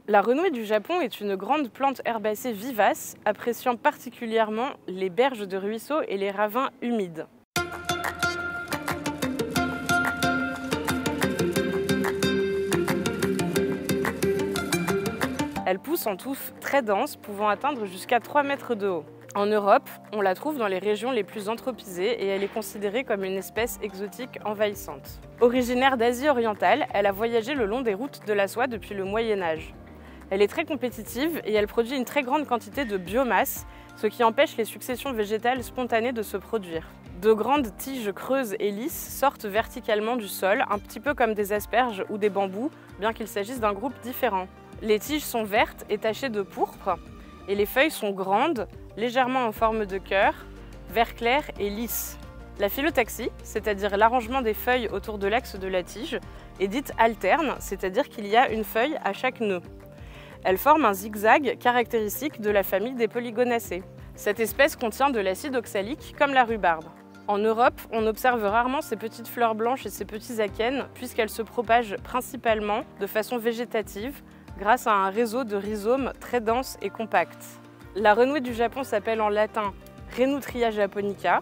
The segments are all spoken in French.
La renouée du Japon est une grande plante herbacée vivace, appréciant particulièrement les berges de ruisseaux et les ravins humides. Elle pousse en touffes très denses, pouvant atteindre jusqu'à 3 mètres de haut. En Europe, on la trouve dans les régions les plus anthropisées et elle est considérée comme une espèce exotique envahissante. Originaire d'Asie orientale, elle a voyagé le long des routes de la soie depuis le Moyen Âge. Elle est très compétitive et elle produit une très grande quantité de biomasse, ce qui empêche les successions végétales spontanées de se produire. De grandes tiges creuses et lisses sortent verticalement du sol, un petit peu comme des asperges ou des bambous, bien qu'il s'agisse d'un groupe différent. Les tiges sont vertes et tachées de pourpre, et les feuilles sont grandes, légèrement en forme de cœur, vert clair et lisse. La phyllotaxie, c'est-à-dire l'arrangement des feuilles autour de l'axe de la tige, est dite alterne, c'est-à-dire qu'il y a une feuille à chaque nœud. Elle forme un zigzag caractéristique de la famille des Polygonacées. Cette espèce contient de l'acide oxalique comme la rhubarbe. En Europe, on observe rarement ces petites fleurs blanches et ces petits akènes puisqu'elles se propagent principalement de façon végétative grâce à un réseau de rhizomes très dense et compact. La renouée du Japon s'appelle en latin Renutria japonica,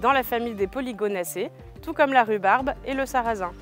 dans la famille des Polygonacées, tout comme la rhubarbe et le sarrasin.